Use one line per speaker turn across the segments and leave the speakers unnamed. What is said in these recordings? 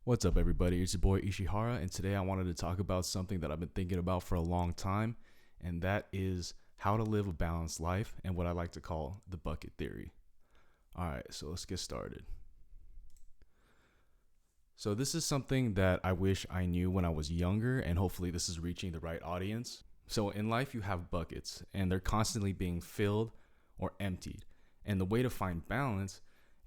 What's up, everybody? It's your boy ISHIHARA, and today I wanted to talk about something that I've been thinking about for a long time, and that is how to live a balanced life and what I like to call the bucket theory. All right, so let's get started. So, this is something that I wish I knew when I was younger, and hopefully, this is reaching the right audience. So, in life, you have buckets, and they're constantly being filled or emptied. And the way to find balance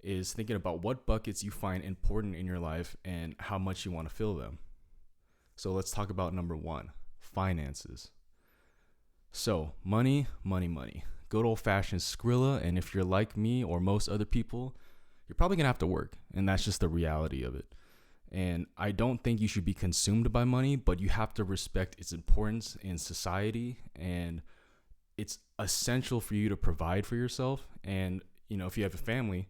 is thinking about what buckets you find important in your life and how much you want to fill them. So let's talk about number one, finances. So money. Good old fashioned Skrilla. And if you're like me or most other people, you're probably going to have to work. And that's just the reality of it. And I don't think you should be consumed by money, but you have to respect its importance in society. And it's essential for you to provide for yourself. And, if you have a family,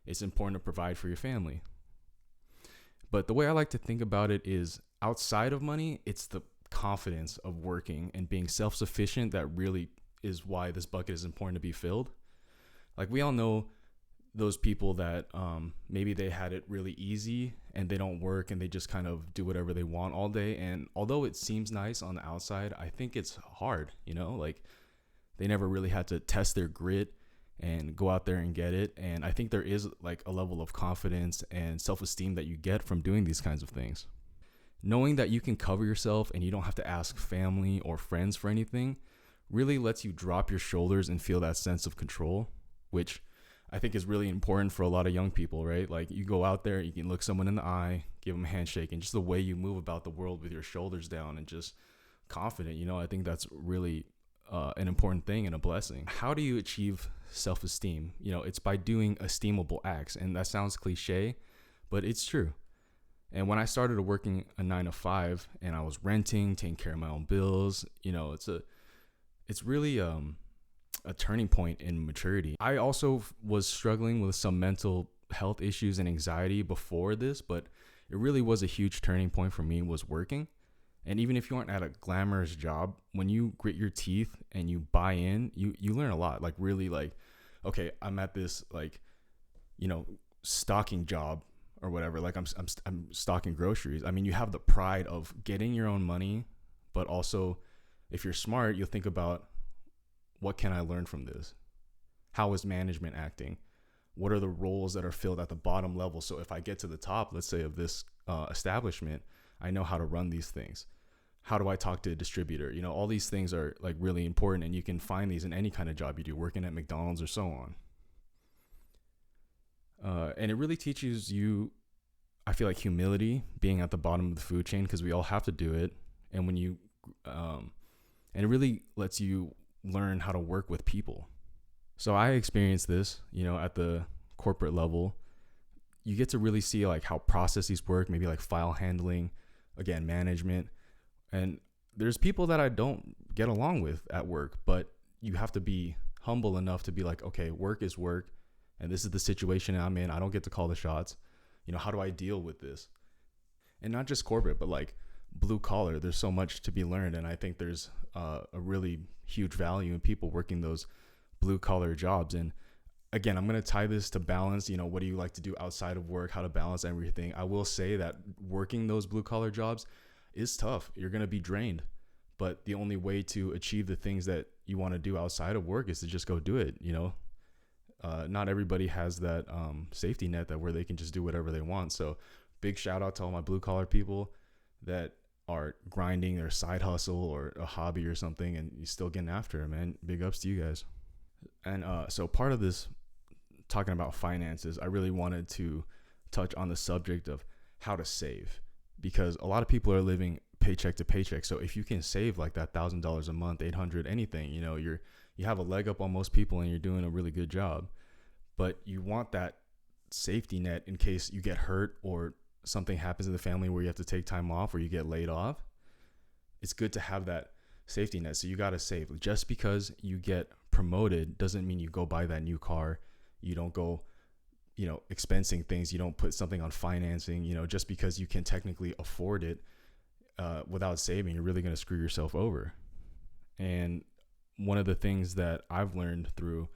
it's important to provide for your family. But the way I like to think about it is outside of money, it's the confidence of working and being self-sufficient that really is why this bucket is important to be filled. Like we all know those people that maybe they had it really easy and they don't work and they just kind of do whatever they want all day. And although it seems nice on the outside, I think it's hard, like they never really had to test their grit and go out there and get it. And I think there is like a level of confidence and self-esteem that you get from doing these kinds of things. Knowing that you can cover yourself and you don't have to ask family or friends for anything really lets you drop your shoulders and feel that sense of control, which I think is really important for a lot of young people, right? Like you go out there, you can look someone in the eye, give them a handshake, and just the way you move about the world with your shoulders down and just confident, I think that's really an important thing and a blessing. How do you achieve self-esteem? It's by doing esteemable acts, and that sounds cliche, but it's true. And when I started working a 9 to 5 and I was renting, taking care of my own bills, it's really a turning point in maturity. I also was struggling with some mental health issues and anxiety before this, but it really was a huge turning point for me was working. And even if you aren't at a glamorous job, when you grit your teeth and you buy in, you learn a lot. Like really like, okay, I'm at this like, stocking job or whatever. Like I'm stocking groceries. I mean, you have the pride of getting your own money, but also if you're smart, you'll think about what can I learn from this? How is management acting? What are the roles that are filled at the bottom level? So if I get to the top, let's say of this establishment, I know how to run these things. How do I talk to a distributor? All these things are like really important, and you can find these in any kind of job you do, working at McDonald's or so on. And it really teaches you, I feel like, humility, being at the bottom of the food chain, because we all have to do it. And when you, and it really lets you learn how to work with people. So I experienced this, at the corporate level. You get to really see like how processes work, maybe like file handling, again, management. And there's people that I don't get along with at work, but you have to be humble enough to be like, okay, work is work. And this is the situation I'm in. I don't get to call the shots. How do I deal with this? And not just corporate, but like blue collar. There's so much to be learned. And I think there's a really huge value in people working those blue collar jobs. And again, I'm going to tie this to balance. What do you like to do outside of work? How to balance everything. I will say that working those blue collar jobs is tough. You're going to be drained. But the only way to achieve the things that you want to do outside of work is to just go do it. Not everybody has that safety net that where they can just do whatever they want. So big shout out to all my blue collar people that are grinding their side hustle or a hobby or something, and you're still getting after it, man. Big ups to you guys. And so part of this, talking about finances, I really wanted to touch on the subject of how to save, because a lot of people are living paycheck to paycheck. So if you can save like that $1,000 a month, 800, anything, you have a leg up on most people and you're doing a really good job. But you want that safety net in case you get hurt or something happens in the family where you have to take time off or you get laid off. It's good to have that safety net. So you got to save. Just because you get promoted doesn't mean you go buy that new car. You don't go, expensing things. You don't put something on financing, just because you can technically afford it without saving, you're really going to screw yourself over. And one of the things that I've learned through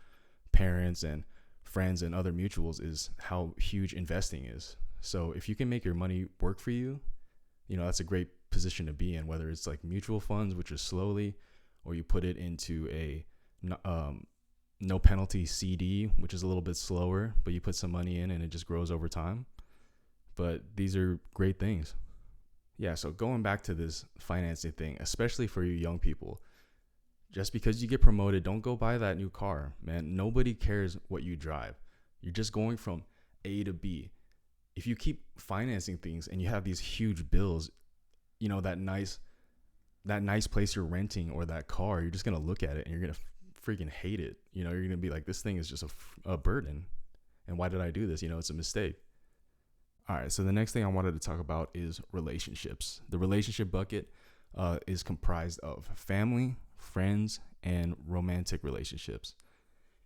parents and friends and other mutuals is how huge investing is. So if you can make your money work for you, that's a great position to be in, whether it's like mutual funds, which is slowly, or you put it into a no penalty CD, which is a little bit slower, but you put some money in and it just grows over time. But these are great things. Yeah, so going back to this financing thing, especially for you young people, just because you get promoted, don't go buy that new car, man. Nobody cares what you drive. You're just going from A to B. If you keep financing things and you have these huge bills, that nice place you're renting or that car, you're just going to look at it and you're going to freaking hate it. You're going to be like, this thing is just a burden. And why did I do this? It's a mistake. All right, so the next thing I wanted to talk about is relationships. The relationship bucket is comprised of family, friends, and romantic relationships.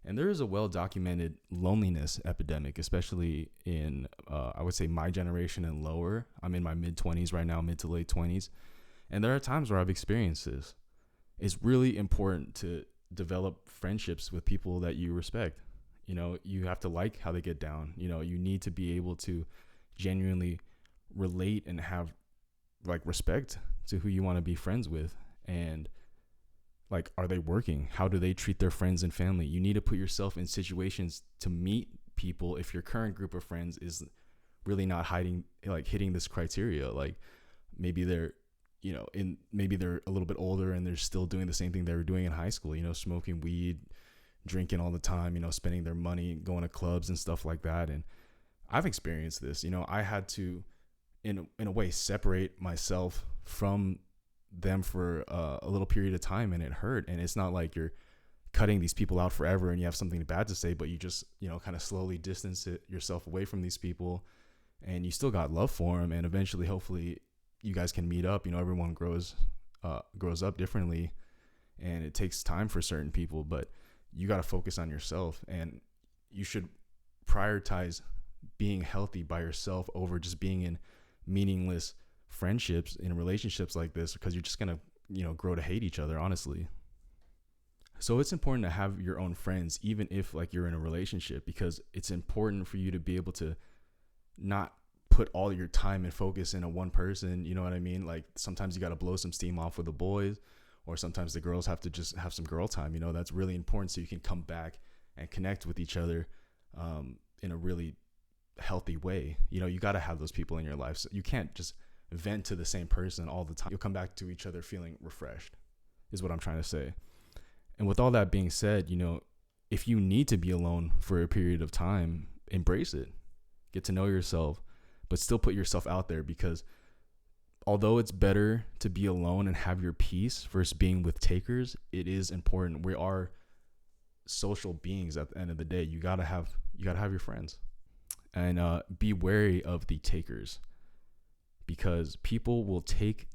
And there is a well-documented loneliness epidemic, especially in, I would say, my generation and lower. I'm in my mid-20s right now, mid to late 20s. And there are times where I've experienced this. It's really important to develop friendships with people that you respect. You have to like how they get down. You need to be able to genuinely relate and have like respect to who you want to be friends with. And like, are they working? How do they treat their friends and family? You need to put yourself in situations to meet people if your current group of friends is really not hitting this criteria. Like maybe they're maybe they're a little bit older and they're still doing the same thing they were doing in high school, smoking weed, drinking all the time, spending their money, going to clubs and stuff like that. And I've experienced this. I had to, in a way, separate myself from them for a little period of time, and it hurt. And it's not like you're cutting these people out forever and you have something bad to say, but you just, kind of slowly distance yourself away from these people, and you still got love for them. And eventually, hopefully, you guys can meet up. Everyone grows up differently, and it takes time for certain people, but you got to focus on yourself, and you should prioritize being healthy by yourself over just being in meaningless friendships, in relationships like this, because you're just gonna grow to hate each other, honestly. So it's important to have your own friends, even if like you're in a relationship, because it's important for you to be able to not put all your time and focus into one person. You know what I mean? Like sometimes you got to blow some steam off with the boys, or sometimes the girls have to just have some girl time. That's really important, so you can come back and connect with each other in a really healthy way. You got to have those people in your life. So you can't just vent to the same person all the time. You'll come back to each other feeling refreshed, is what I'm trying to say. And with all that being said, if you need to be alone for a period of time, embrace it. Get to know yourself, but still put yourself out there, because although it's better to be alone and have your peace versus being with takers, it is important. We are social beings at the end of the day. You gotta have your friends. And be wary of the takers, because people will take.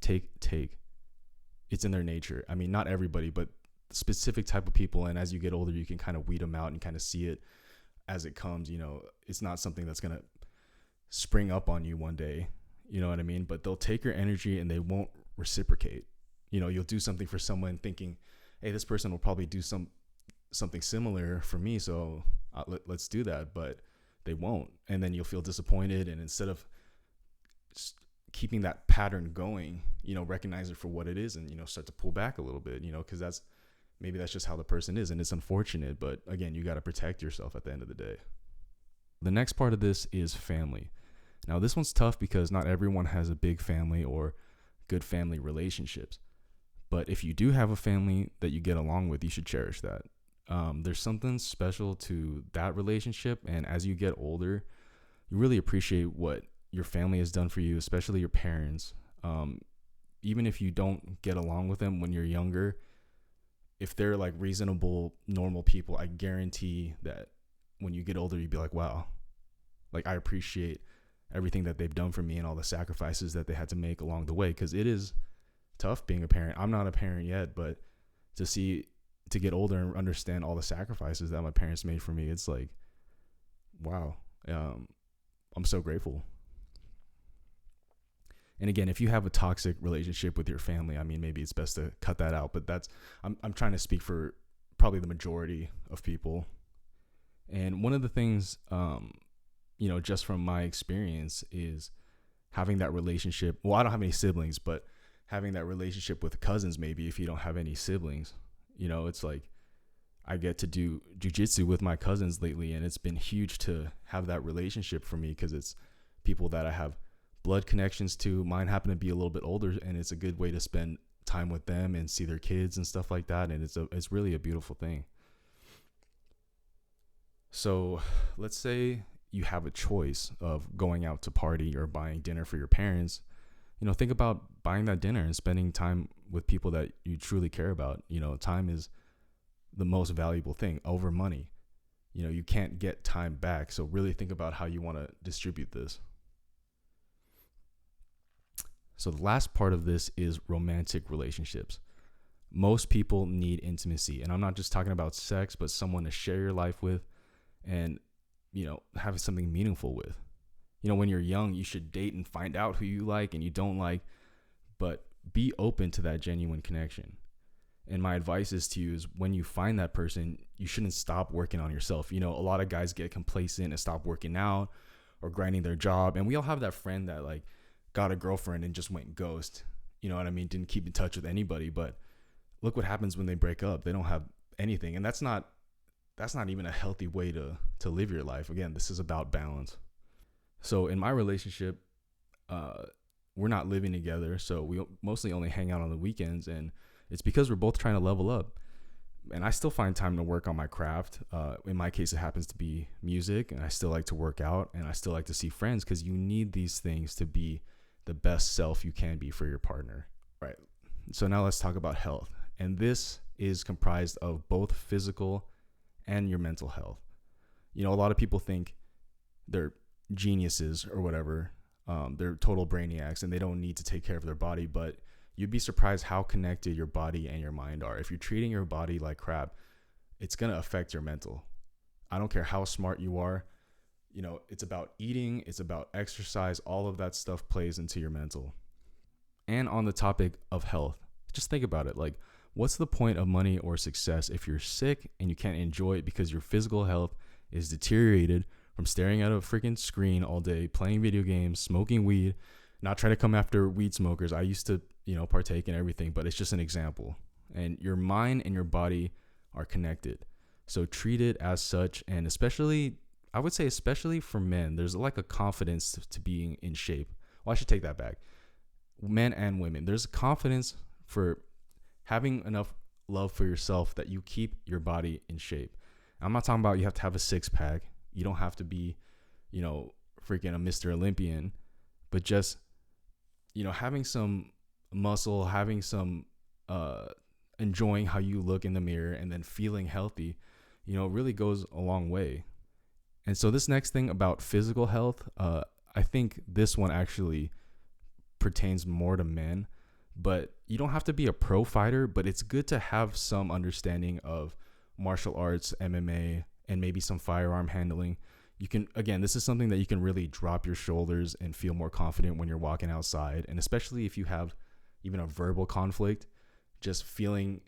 It's in their nature. I mean, not everybody, but specific type of people. And as you get older, you can kind of weed them out and kind of see it as it comes. It's not something that's going to spring up on you one day. You know what I mean? But they'll take your energy and they won't reciprocate. You'll do something for someone thinking, hey, this person will probably do something similar for me, so let's do that. But they won't. And then you'll feel disappointed. And instead of keeping that pattern going, recognize it for what it is, and, start to pull back a little bit, because that's just how the person is. And it's unfortunate. But again, you got to protect yourself at the end of the day. The next part of this is family. Now, this one's tough because not everyone has a big family or good family relationships. But if you do have a family that you get along with, you should cherish that. There's something special to that relationship. And as you get older, you really appreciate what your family has done for you, especially your parents. Even if you don't get along with them when you're younger, if they're like reasonable, normal people, I guarantee that when you get older, you'd be like, wow, like I appreciate everything that they've done for me and all the sacrifices that they had to make along the way. Because it is tough being a parent. I'm not a parent yet, but to get older and understand all the sacrifices that my parents made for me, it's like, wow, I'm so grateful. And again, if you have a toxic relationship with your family, I mean, maybe it's best to cut that out, but I'm trying to speak for probably the majority of people. And one of the things, just from my experience, is having that relationship. Well, I don't have any siblings, but having that relationship with cousins, maybe if you don't have any siblings, it's like I get to do jujitsu with my cousins lately, and it's been huge to have that relationship for me because it's people that I have blood connections to. Mine happen to be a little bit older, and it's a good way to spend time with them and see their kids and stuff like that. And it's really a beautiful thing. So let's say you have a choice of going out to party or buying dinner for your parents. Think about buying that dinner and spending time with people that you truly care about. Time is the most valuable thing over money. You can't get time back. So really think about how you want to distribute this. So the last part of this is romantic relationships. Most people need intimacy. And I'm not just talking about sex, but someone to share your life with and, have something meaningful with. When you're young, you should date and find out who you like and you don't like, but be open to that genuine connection. And my advice is to you is when you find that person, you shouldn't stop working on yourself. A lot of guys get complacent and stop working out or grinding their job. And we all have that friend that like got a girlfriend and just went ghost. You know what I mean? Didn't keep in touch with anybody. But look what happens when they break up. They don't have anything. And that's not even a healthy way to live your life. Again, this is about balance. So in my relationship, we're not living together. So we mostly only hang out on the weekends. And it's because we're both trying to level up. And I still find time to work on my craft. In my case, it happens to be music. And I still like to work out. And I still like to see friends because you need these things to be the best self you can be for your partner. Right. So now let's talk about health. And this is comprised of both physical and your mental health. A lot of people think they're geniuses or whatever. They're total brainiacs and they don't need to take care of their body. But you'd be surprised how connected your body and your mind are. If you're treating your body like crap, it's going to affect your mental. I don't care how smart you are. It's about eating. It's about exercise. All of that stuff plays into your mental. And on the topic of health, just think about it. Like, what's the point of money or success if you're sick and you can't enjoy it because your physical health is deteriorated from staring at a freaking screen all day, playing video games, smoking weed? Not trying to come after weed smokers. I used to, partake in everything, but it's just an example. And your mind and your body are connected. So treat it as such. And especially, I would say, especially for men, there's like a confidence to being in shape. Well, I should take that back. Men and women, there's a confidence for having enough love for yourself that you keep your body in shape. I'm not talking about you have to have a six pack. You don't have to be, freaking a Mr. Olympian, but just, having some muscle, having some, enjoying how you look in the mirror and then feeling healthy, really goes a long way. And so this next thing about physical health, I think this one actually pertains more to men, but you don't have to be a pro fighter, but it's good to have some understanding of martial arts, MMA, and maybe some firearm handling. You can, again, this is something that you can really drop your shoulders and feel more confident when you're walking outside. And especially if you have even a verbal conflict, just feeling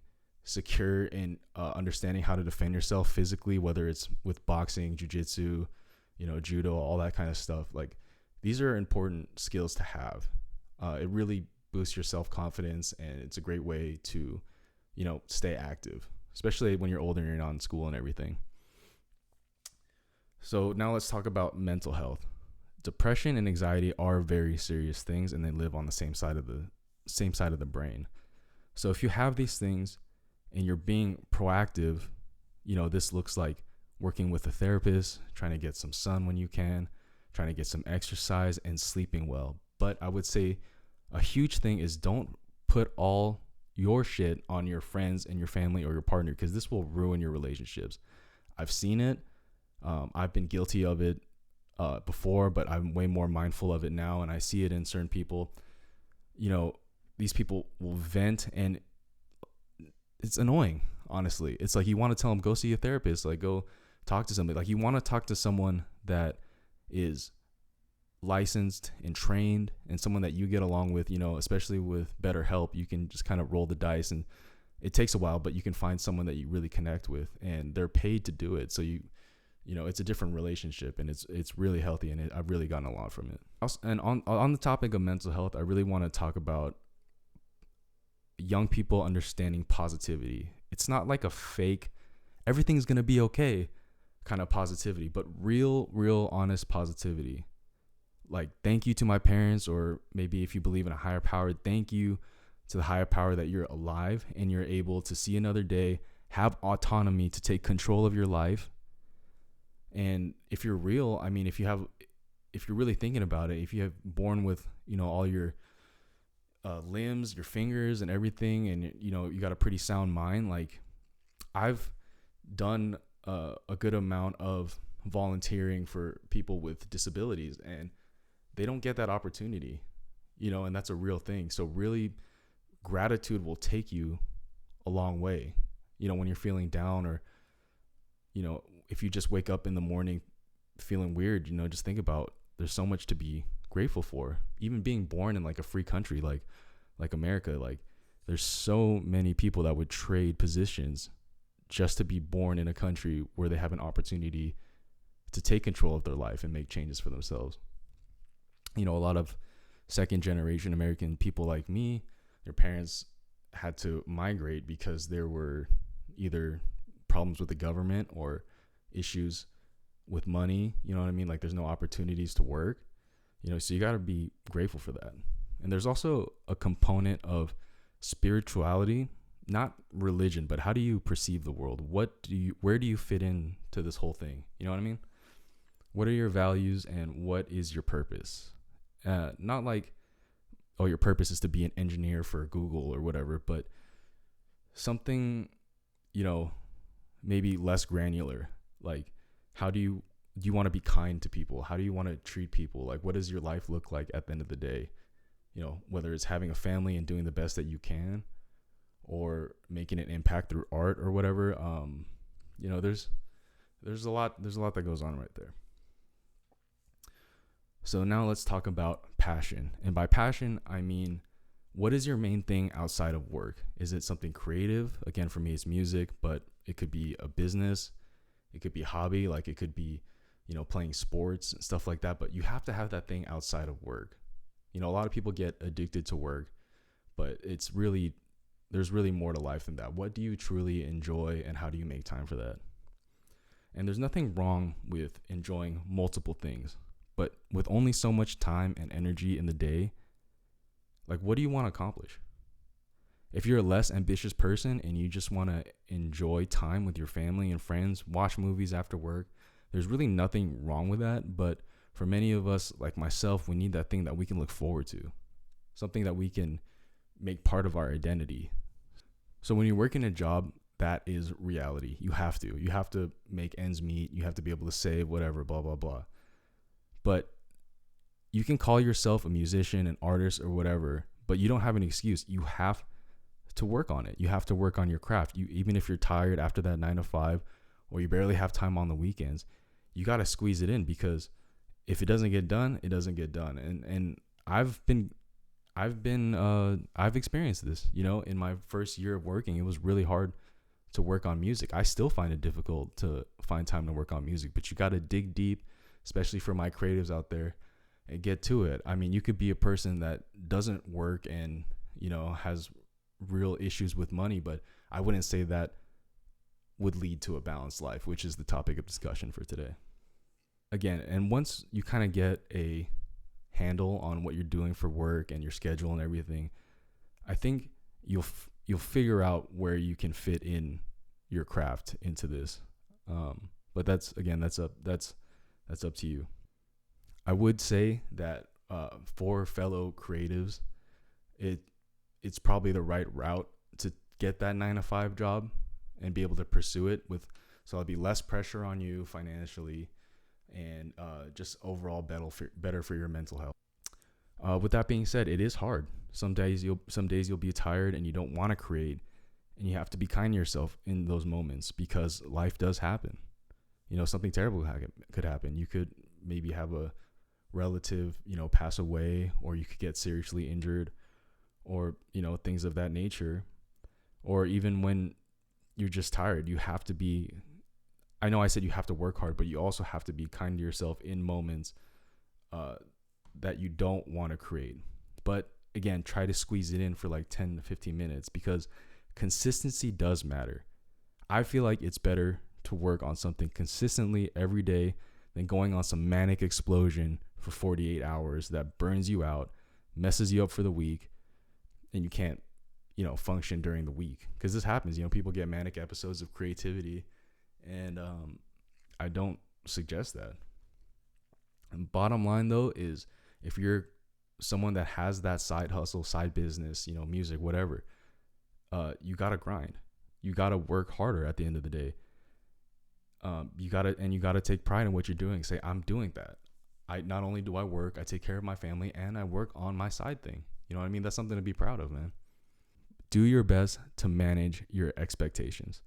secure in understanding how to defend yourself physically, whether it's with boxing, jiu-jitsu, judo, all that kind of stuff. Like, these are important skills to have. It really boosts your self-confidence, and it's a great way to, stay active, especially when you're older and you're not in school and everything. So now let's talk about mental health. Depression and anxiety are very serious things, and they live on the same side of the brain. So if you have these things and you're being proactive, this looks like working with a therapist, trying to get some sun when you can, trying to get some exercise, and sleeping well. But I would say a huge thing is don't put all your shit on your friends and your family or your partner, because this will ruin your relationships. I've seen it. I've been guilty of it before, but I'm way more mindful of it now, and I see it in certain people. These people will vent, and it's annoying, honestly. It's like you want to tell them, go see a therapist, like go talk to somebody. Like, you want to talk to someone that is licensed and trained and someone that you get along with, especially with BetterHelp. You can just kind of roll the dice, and it takes a while, but you can find someone that you really connect with, and they're paid to do it. So you it's a different relationship, and it's really healthy, and I've really gotten a lot from it. And on the topic of mental health, I really want to talk about young people understanding positivity. It's not like a fake everything's gonna be okay kind of positivity, but real honest positivity. Like, thank you to my parents, or maybe if you believe in a higher power, thank you to the higher power that you're alive and you're able to see another day, have autonomy to take control of your life. And if you're real, I mean, if you're really thinking about it, if you have born with, all your limbs, your fingers and everything, and, you got a pretty sound mind, like I've done a good amount of volunteering for people with disabilities, and they don't get that opportunity, and that's a real thing. So really, gratitude will take you a long way, when you're feeling down, or, if you just wake up in the morning feeling weird, just think about there's so much to be grateful for. Even being born in like a free country, like America, like there's so many people that would trade positions just to be born in a country where they have an opportunity to take control of their life and make changes for themselves. A lot of second generation American people like me, their parents had to migrate because there were either problems with the government or issues with money. You know what I mean? Like, there's no opportunities to work, so you got to be grateful for that. And there's also a component of spirituality, not religion, but how do you perceive the world? Where do you fit in to this whole thing? You know what I mean? What are your values and what is your purpose? Not like, oh, your purpose is to be an engineer for Google or whatever, but something, maybe less granular. Like, how do you want to be kind to people? How do you want to treat people? Like, what does your life look like at the end of the day? Whether it's having a family and doing the best that you can, or making an impact through art or whatever. There's a lot that goes on right there. So now let's talk about passion. And by passion, I mean, what is your main thing outside of work? Is it something creative? Again, for me, it's music, but it could be a business. It could be a hobby. Like, it could be, playing sports and stuff like that. But you have to have that thing outside of work. A lot of people get addicted to work, but there's really more to life than that. What do you truly enjoy, and how do you make time for that? And there's nothing wrong with enjoying multiple things, but with only so much time and energy in the day, like, what do you want to accomplish? If you're a less ambitious person and you just want to enjoy time with your family and friends, watch movies after work, there's really nothing wrong with that. But for many of us, like myself, we need that thing that we can look forward to, something that we can make part of our identity. So when you're working a job, that is reality. You have to make ends meet. You have to be able to save, whatever, blah, blah, blah. But you can call yourself a musician, an artist, or whatever, but you don't have an excuse. You have to work on it. You have to work on your craft. Even if you're tired after that 9 to 5, or you barely have time on the weekends, you got to squeeze it in, because if it doesn't get done, it doesn't get done. And I've experienced this, in my first year of working. It was really hard to work on music. I still find it difficult to find time to work on music, but you got to dig deep, especially for my creatives out there, and get to it. I mean, you could be a person that doesn't work and, has real issues with money, but I wouldn't say that would lead to a balanced life, which is the topic of discussion for today. Again, and once you kind of get a handle on what you're doing for work and your schedule and everything, I think you'll figure out where you can fit in your craft into this. But that's up to you. I would say that for fellow creatives, it's probably the right route to get that 9 to 5 job and be able to pursue it so it'll be less pressure on you financially, and just overall better for your mental health. With that being said, it is hard. Some days you'll be tired and you don't want to create, and you have to be kind to yourself in those moments, because life does happen. Something terrible could happen. You could maybe have a relative, pass away, or you could get seriously injured, or, things of that nature. Or even when you're just tired, you have to be, I know I said you have to work hard, but you also have to be kind to yourself in moments that you don't want to create. But again, try to squeeze it in for like 10 to 15 minutes, because consistency does matter. I feel like it's better to work on something consistently every day than going on some manic explosion for 48 hours that burns you out, messes you up for the week, and you can't, function during the week. Because this happens, people get manic episodes of creativity, and I don't suggest that. And bottom line though is, if you're someone that has that side hustle, side business, music, whatever, you gotta grind. You gotta work harder at the end of the day. You gotta take pride in what you're doing. Say, I'm doing that. I not only do I work, I take care of my family, and I work on my side thing. You know what I mean? That's something to be proud of, man. Do your best to manage your expectations.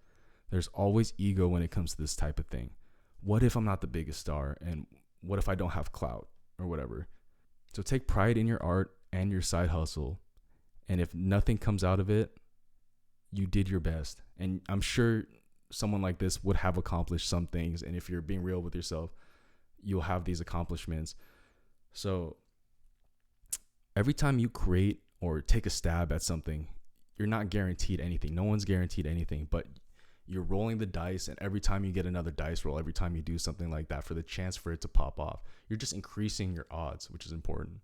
There's always ego when it comes to this type of thing. What if I'm not the biggest star? And what if I don't have clout or whatever? So take pride in your art and your side hustle. And if nothing comes out of it, you did your best. And I'm sure someone like this would have accomplished some things. And if you're being real with yourself, you'll have these accomplishments. So every time you create or take a stab at something, you're not guaranteed anything. No one's guaranteed anything, but you're rolling the dice. And every time you get another dice roll, every time you do something like that for the chance for it to pop off, you're just increasing your odds, which is important.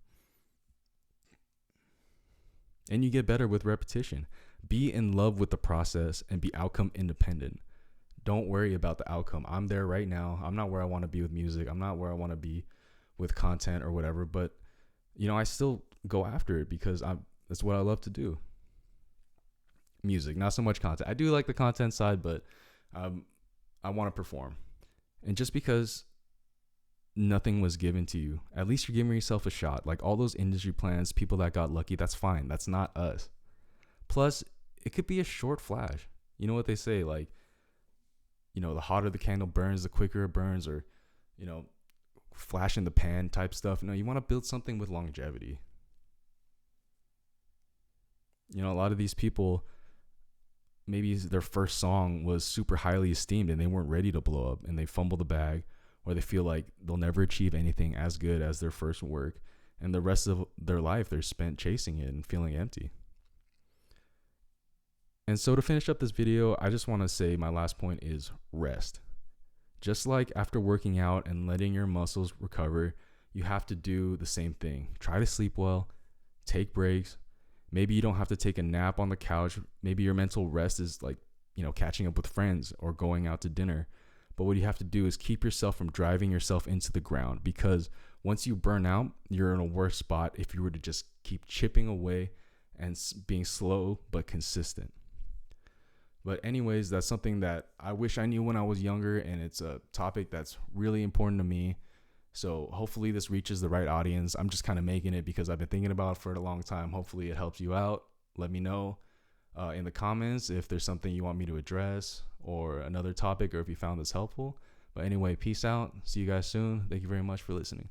And you get better with repetition. Be in love with the process and be outcome independent. Don't worry about the outcome. I'm there right now. I'm not where I want to be with music. I'm not where I want to be with content or whatever, but I still go after it because that's what I love to do. Music, not so much content. I do like the content side, but I want to perform. And just because nothing was given to you, at least you're giving yourself a shot. Like all those industry plans, people that got lucky, that's fine. That's not us. Plus, it could be a short flash. You know what they say, like, the hotter the candle burns, the quicker it burns, or, flash in the pan type stuff. No, you want to build something with longevity. A lot of these people, maybe their first song was super highly esteemed and they weren't ready to blow up, and they fumble the bag, or they feel like they'll never achieve anything as good as their first work, and the rest of their life they're spent chasing it and feeling empty. And so to finish up this video, I just want to say my last point is rest. Just like after working out and letting your muscles recover, you have to do the same thing. Try to sleep well, take breaks. Maybe you don't have to take a nap on the couch. Maybe your mental rest is like, catching up with friends or going out to dinner. But what you have to do is keep yourself from driving yourself into the ground, because once you burn out, you're in a worse spot if you were to just keep chipping away and being slow but consistent. But anyways, that's something that I wish I knew when I was younger, and it's a topic that's really important to me. So hopefully this reaches the right audience. I'm just kind of making it because I've been thinking about it for a long time. Hopefully it helps you out. Let me know in the comments if there's something you want me to address or another topic, or if you found this helpful. But anyway, peace out. See you guys soon. Thank you very much for listening.